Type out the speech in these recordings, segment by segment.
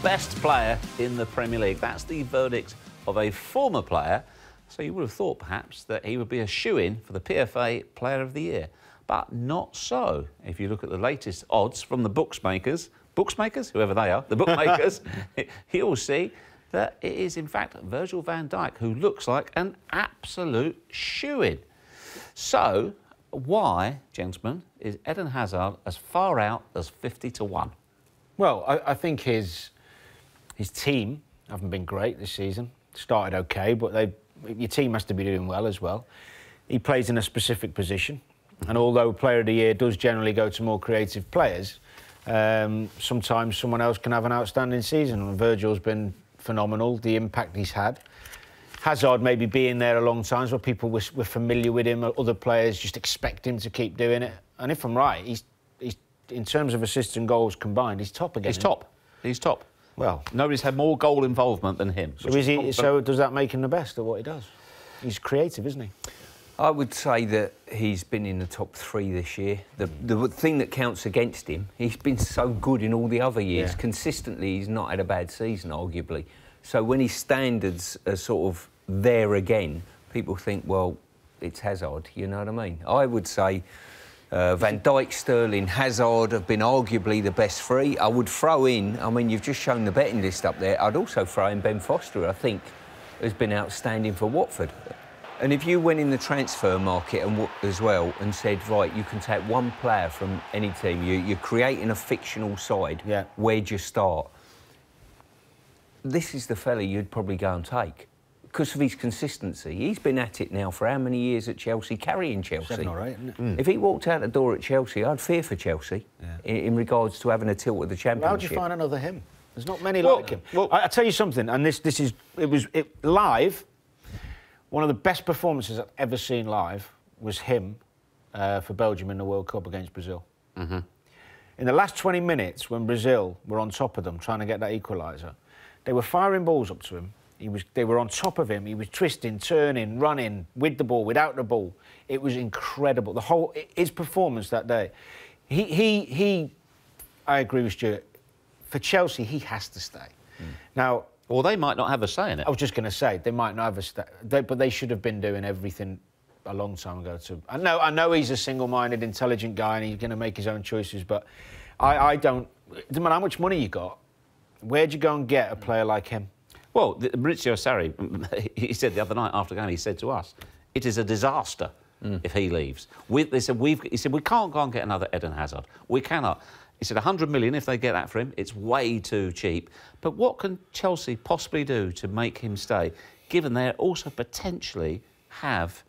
best player in the Premier League. That's the verdict of a former player, so you would have thought perhaps that he would be a shoo-in for the PFA Player of the Year. But not so. If you look at the latest odds from the bookmakers, whoever they are, the bookmakers, you'll see that it is in fact Virgil van Dijk who looks like an absolute shoo-in. So why, gentlemen, is Eden Hazard as far out as 50-1? Well, I think his team haven't been great this season. Started OK, but your team has to be doing well as well. He plays in a specific position, and although Player of the Year does generally go to more creative players, sometimes someone else can have an outstanding season. And Virgil's been phenomenal, the impact he's had. Hazard maybe being there a long time, so people were familiar with him. Other players just expect him to keep doing it. And if I'm right, he's in terms of assists and goals combined, he's top again. He's top. Well, nobody's had more goal involvement than him. So does that make him the best at what he does? He's creative, isn't he? I would say that he's been in the top 3 this year. The thing that counts against him, he's been so good in all the other years. Yeah. Consistently, he's not had a bad season, arguably. So when his standards are sort of there again, people think, well, it's Hazard, you know what I mean? I would say Van Dijk, Sterling, Hazard have been arguably the best 3. I would throw in, I mean, you've just shown the betting list up there, I'd also throw in Ben Foster, I think, has been outstanding for Watford. And if you went in the transfer market as well and said, right, you can take one player from any team, you're creating a fictional side, yeah. Where'd you start? This is the fella you'd probably go and take because of his consistency. He's been at it now for how many years at Chelsea, carrying Chelsea? 7 or 8, isn't it? If he walked out the door at Chelsea, I'd fear for Chelsea in regards to having a tilt at the Championship. How'd you find another him? There's not many like him. Well, I tell you something, and it was live. One of the best performances I've ever seen live was him for Belgium in the World Cup against Brazil. Mm-hmm. In the last 20 minutes, when Brazil were on top of them, trying to get that equaliser, they were firing balls up to him. They were on top of him. He was twisting, turning, running, with the ball, without the ball. It was incredible. His performance that day. I agree with Stuart. For Chelsea, he has to stay. Now, or they might not have a say in it. I was just going to say, they might not have a say, but they should have been doing everything a long time ago too. I know he's a single-minded, intelligent guy and he's going to make his own choices, but I don't... It doesn't matter how much money you got, where'd you go and get a player like him? Well, Maurizio Sarri, he said the other night after the game, he said to us, it is a disaster if he leaves. He said, we can't go and get another Eden Hazard. We cannot. He said 100 million, if they get that for him, it's way too cheap. But what can Chelsea possibly do to make him stay, given they also potentially have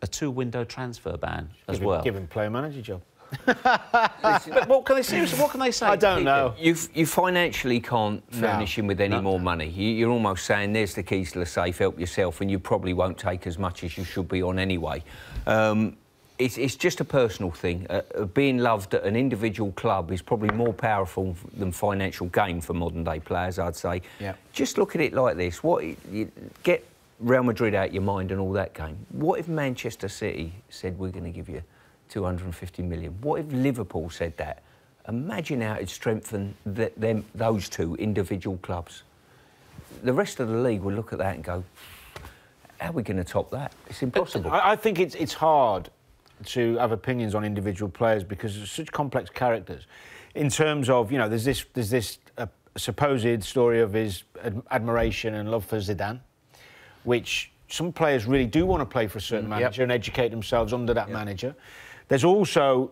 a 2-window transfer ban as well? Give him player manager job. But what can they say? I don't know. You financially can't furnish him with any more money. You're almost saying, there's the keys to the safe, help yourself, and you probably won't take as much as you should be on anyway. It's just a personal thing. Being loved at an individual club is probably more powerful than financial gain for modern-day players, I'd say. Yeah. Just look at it like this. Get Real Madrid out your mind and all that game. What if Manchester City said, we're going to give you 250 million? What if Liverpool said that? Imagine how it'd strengthen those 2 individual clubs. The rest of the league would look at that and go, how are we going to top that? It's impossible. I think it's hard to have opinions on individual players because they're such complex characters. In terms of, you know, there's this supposed story of his admiration and love for Zidane, which some players really do want to play for a certain manager and educate themselves under that manager. There's also,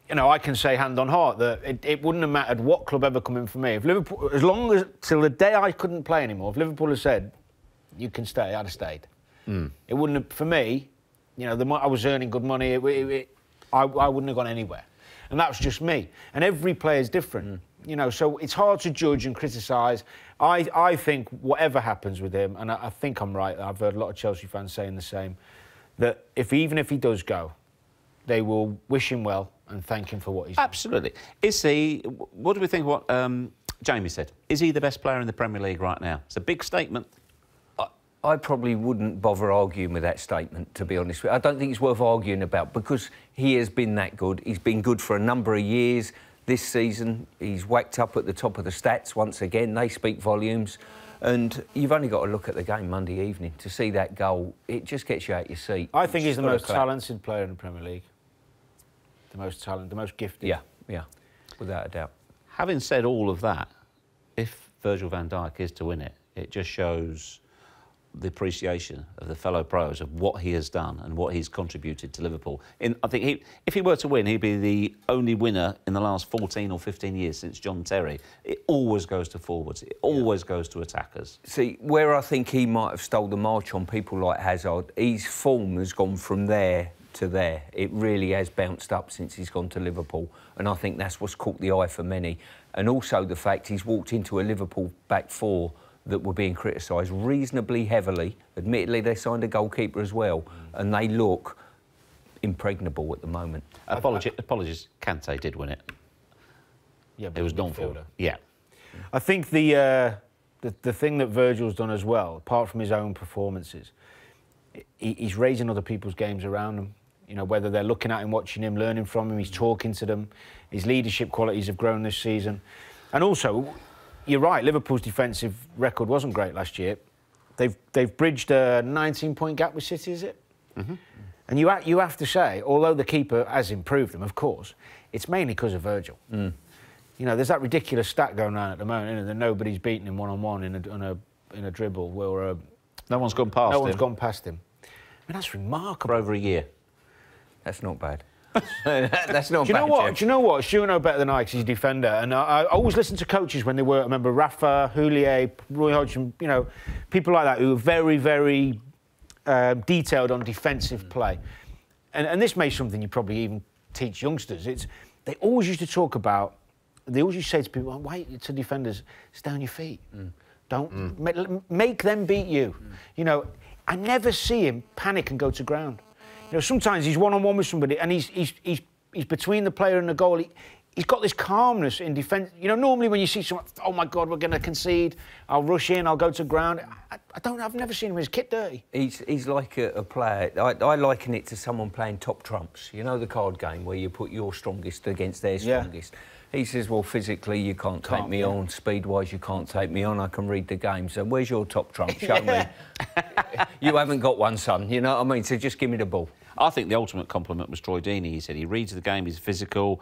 you know, I can say hand on heart that it wouldn't have mattered what club ever come in for me. If Liverpool, as long as, till the day I couldn't play anymore, if Liverpool had said, you can stay, I'd have stayed. It wouldn't have, for me, you know, I was earning good money, I wouldn't have gone anywhere. And that was just me. And every player is different, you know, so it's hard to judge and criticise. I think whatever happens with him, and I think I'm right, I've heard a lot of Chelsea fans saying the same, that even if he does go, they will wish him well and thank him for what he's done. Absolutely. Is he... What do we think of what Jamie said? Is he the best player in the Premier League right now? It's a big statement. I probably wouldn't bother arguing with that statement, to be honest with you. I don't think it's worth arguing about because he has been that good. He's been good for a number of years. This season, he's whacked up at the top of the stats once again. They speak volumes. And you've only got to look at the game Monday evening to see that goal. It just gets you out your seat. I think he's the most talented player in the Premier League. The most talented, the most gifted. Yeah, without a doubt. Having said all of that, if Virgil van Dijk is to win it, it just shows the appreciation of the fellow pros of what he has done and what he's contributed to Liverpool. I think if he were to win, he'd be the only winner in the last 14 or 15 years since John Terry. It always goes to forwards. It always goes to attackers. See, where I think he might have stole the march on people like Hazard, his form has gone from there to there. It really has bounced up since he's gone to Liverpool, and I think that's what's caught the eye for many. And also the fact he's walked into a Liverpool back four that were being criticised reasonably heavily. Admittedly, they signed a goalkeeper as well, and they look impregnable at the moment. Apologies, Kante did win it. Yeah, it was non-fielder. Yeah. I think the thing that Virgil's done as well, apart from his own performances, he's raising other people's games around him. You know, whether they're looking at him, watching him, learning from him, he's talking to them. His leadership qualities have grown this season. And also, you're right, Liverpool's defensive record wasn't great last year. They've bridged a 19-point gap with City, is it? Mm-hmm. And you have to say, although the keeper has improved them, of course, it's mainly because of Virgil. Mm. You know, there's that ridiculous stat going on at the moment, isn't there, that nobody's beaten him one-on-one in a dribble. Where, no one's gone past him. No one's gone past him. I mean, that's remarkable. For over a year. That's not bad. That's not bad. Jeff. Do you know what? Stuart knows better than I, because he's a defender. And I always listen to coaches when they were. I remember Rafa, Houllier, Roy Hodgson, you know, people like that who are very, very detailed on defensive play. And this may be something you probably even teach youngsters. They always used to talk about. They always used to say to people, "Why to defenders? Stay on your feet. Don't make them beat you." You know, I never see him panic and go to ground. You know, sometimes he's one-on-one with somebody and he's between the player and the goal. He's got this calmness in defence. You know, normally when you see someone, oh my God, we're going to concede, I'll rush in, I'll go to ground. I've never seen him with his kit dirty. He's like a player. I liken it to someone playing top trumps. You know, the card game where you put your strongest against their strongest. Yeah. He says, well, physically you can't take me on, speed-wise you can't take me on, I can read the game, so where's your top trump? Show me. You haven't got one, son, you know what I mean? So just give me the ball. I think the ultimate compliment was Troy Deeney. He said he reads the game, he's physical,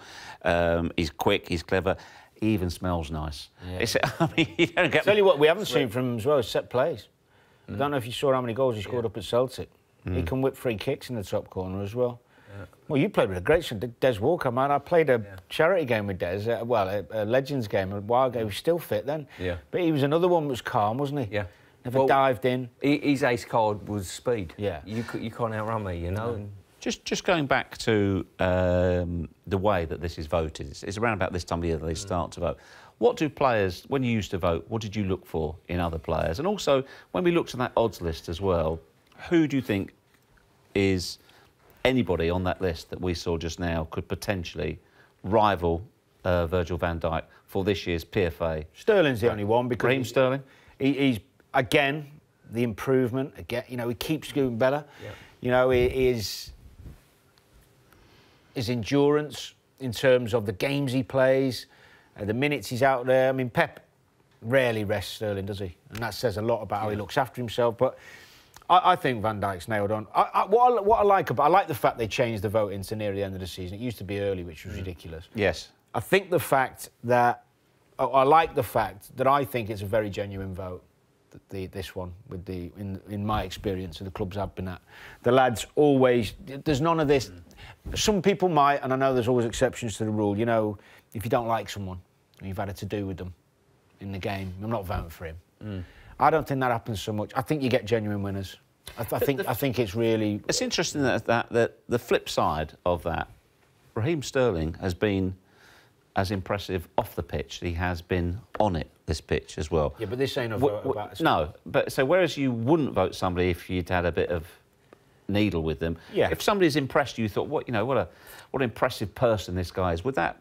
he's quick, he's clever, he even smells nice. Yeah. I mean, you don't get... Tell you what we haven't seen from him as well is set plays. I don't know if you saw how many goals he scored up at Celtic. He can whip free kicks in the top corner as well. Well, you played with a great son, Des Walker, man. I played a charity game with Des, a Legends game, a while ago. He was still fit then. Yeah. But he was another one that was calm, wasn't he? Yeah. Never dived in. His ace card was speed. Yeah. You can't outrun me, you know. And just going back to the way that this is voted, it's around about this time of year that they start to vote. What do players, when you used to vote, what did you look for in other players? And also, when we looked at that odds list as well, who do you think is... anybody on that list that we saw just now could potentially rival Virgil van Dijk for this year's PFA? Sterling's the only one, because... Raheem Sterling? He's, again, the improvement. Again, you know, he keeps doing better. Yeah. You know, his endurance in terms of the games he plays, the minutes he's out there. I mean, Pep rarely rests Sterling, does he? And that says a lot about how he looks after himself. But I think Van Dijk's nailed on. What I like the fact they changed the voting to near the end of the season. It used to be early, which was ridiculous. Yes. I think the fact that... I like the fact that I think it's a very genuine vote, this one, with in my experience, and the clubs I've been at. The lads always... There's none of this... Some people might, and I know there's always exceptions to the rule, you know, if you don't like someone, and you've had it to do with them in the game, I'm not voting for him. I don't think that happens so much. I think you get genuine winners. I think it's really... It's interesting that the flip side of that, Raheem Sterling has been as impressive off the pitch as he has been on it, this pitch as well. Yeah, but this ain't a vote about... No, but so whereas you wouldn't vote somebody if you'd had a bit of needle with them, if somebody's impressed you, thought, what an impressive person this guy is, would that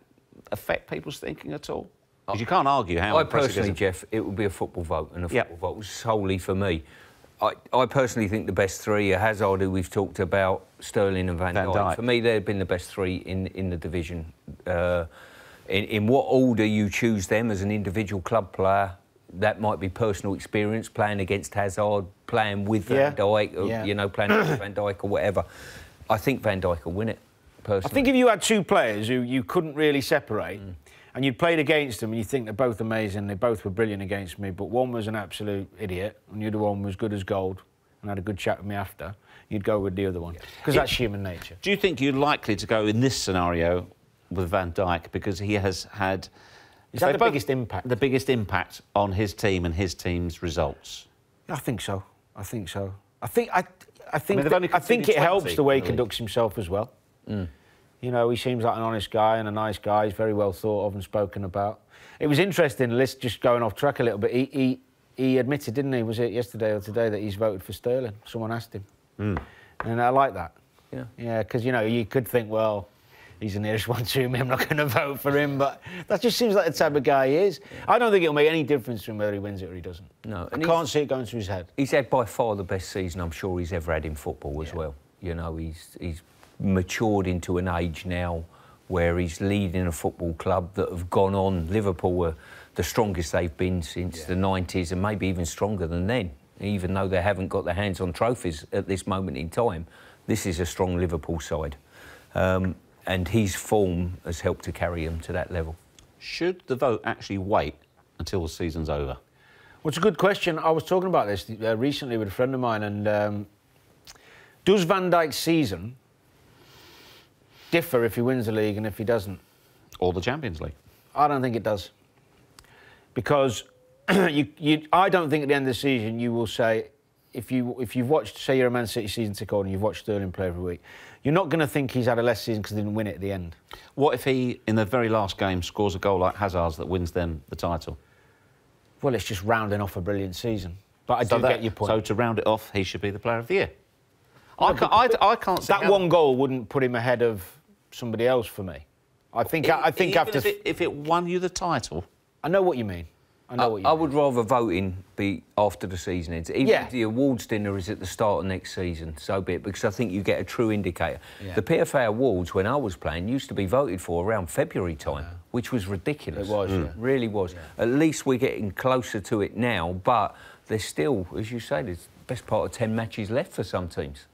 affect people's thinking at all? Because you can't argue how impressive... Personally, Jeff, it would be a football vote, and a football vote was solely for me. I personally think the best three are Hazard, who we've talked about, Sterling and Van Dijk. For me, they've been the best three in the division. In what order you choose them as an individual club player, that might be personal experience, playing against Hazard, playing with Van Dijk, or, you know, playing with Van Dijk or whatever. I think Van Dijk will win it, personally. I think if you had two players who you couldn't really separate, and you'd played against them and you think they're both amazing, they both were brilliant against me, but one was an absolute idiot and the other one was good as gold and had a good chat with me after, you'd go with the other one. Because that's human nature. Do you think you're likely to go in this scenario with Van Dijk because he has had... Is that the biggest impact? The biggest impact on his team and his team's results? I think so. I think it helps the way he conducts himself as well. You know, he seems like an honest guy and a nice guy. He's very well thought of and spoken about. It was interesting, Liz, just going off track a little bit. He admitted, didn't he, was it yesterday or today, that he's voted for Sterling? Someone asked him. And I like that. Yeah, because, you know, you could think, well, he's the nearest one to me, I'm not going to vote for him, but that just seems like the type of guy he is. I don't think it'll make any difference to him whether he wins it or he doesn't. No. I can't see it going through his head. He's had by far the best season I'm sure he's ever had in football as well. You know, he's matured into an age now where he's leading a football club that have gone on. Liverpool were the strongest they've been since the 90s and maybe even stronger than then. Even though they haven't got their hands on trophies at this moment in time, this is a strong Liverpool side. And his form has helped to carry him to that level. Should the vote actually wait until the season's over? Well, it's a good question. I was talking about this recently with a friend of mine, and does Van Dijk's season differ if he wins the league and if he doesn't? Or the Champions League? I don't think it does. Because I don't think at the end of the season you will say, if you've watched, say you're a Man City season ticket holder and you've watched Sterling play every week, you're not going to think he's had a less season because he didn't win it at the end. What if he, in the very last game, scores a goal like Hazard's that wins them the title? Well, it's just rounding off a brilliant season. But I do get your point. So to round it off, he should be the Player of the Year. I can't see that one goal wouldn't put him ahead of somebody else for me. I think after... If it won you the title... I know what you mean. I would rather voting be after the season ends. Even if the awards dinner is at the start of next season, so be it, because I think you get a true indicator. The PFA Awards, when I was playing, used to be voted for around February time, which was ridiculous. It was, It really was. At least we're getting closer to it now, but there's still, as you say, there's the best part of 10 matches left for some teams.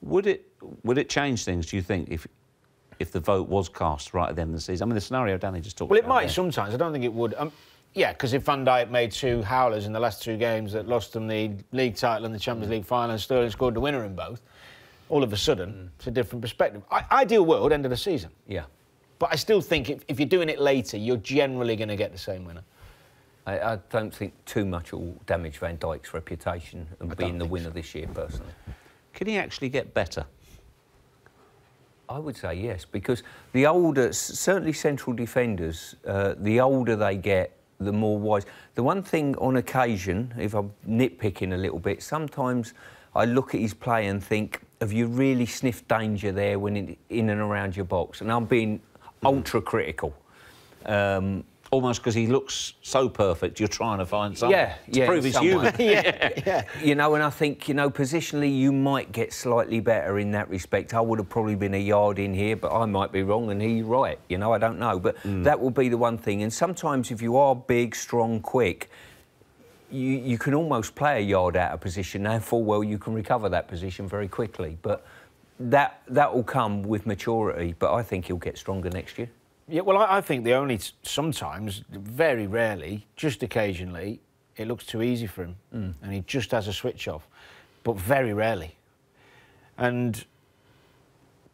Would it change things, do you think, if the vote was cast right at the end of the season? I mean, the scenario Danny just talked about. Well, it might sometimes. I don't think it would. Yeah, because if Van Dijk made two howlers in the last two games that lost them the league title and the Champions League final and Sterling scored the winner in both, all of a sudden, it's a different perspective. Ideal world, end of the season. Yeah. But I still think if you're doing it later, you're generally going to get the same winner. I don't think too much will damage Van Dijk's reputation and being the winner this year, personally. Can he actually get better? I would say yes, because the older, certainly central defenders, the older they get, the more wise. The one thing on occasion, if I'm nitpicking a little bit, sometimes I look at his play and think, have you really sniffed danger there when in and around your box? And I'm being ultra critical. Almost because he looks so perfect, you're trying to find something to prove he's human. You know, and I think, you know, positionally you might get slightly better in that respect. I would have probably been a yard in here, but I might be wrong and he's right. You know, I don't know. But that will be the one thing. And sometimes if you are big, strong, quick, you can almost play a yard out of position. And full well you can recover that position very quickly. But that will come with maturity. But I think he'll get stronger next year. Yeah, well, I think the only sometimes, very rarely, just occasionally, it looks too easy for him and he just has a switch off, but very rarely. And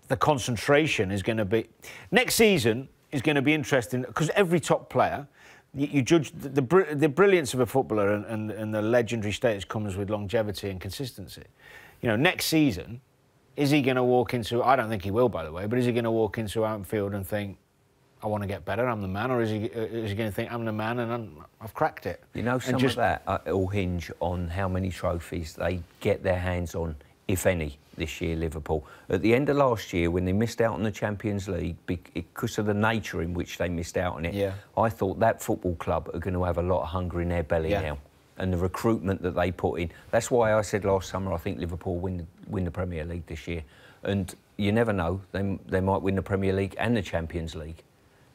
the concentration is going to be... Next season is going to be interesting because every top player, you judge the brilliance of a footballer and the legendary status comes with longevity and consistency. You know, next season, is he going to walk into... I don't think he will, by the way, but is he going to walk into Anfield and think, I want to get better, I'm the man, or is he going to think, I'm the man and I've cracked it? You know, some of that will hinge on how many trophies they get their hands on, if any, this year, Liverpool. At the end of last year, when they missed out on the Champions League, because of the nature in which they missed out on it, I thought that football club are going to have a lot of hunger in their belly now. And the recruitment that they put in. That's why I said last summer I think Liverpool win the Premier League this year. And you never know, they might win the Premier League and the Champions League.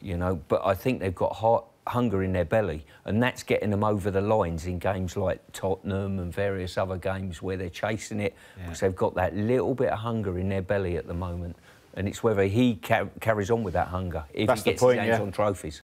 you know. But I think they've got hunger in their belly, and that's getting them over the lines in games like Tottenham and various other games where they're chasing it, because they've got that little bit of hunger in their belly at the moment. And it's whether he carries on with that hunger if he gets his hands on trophies.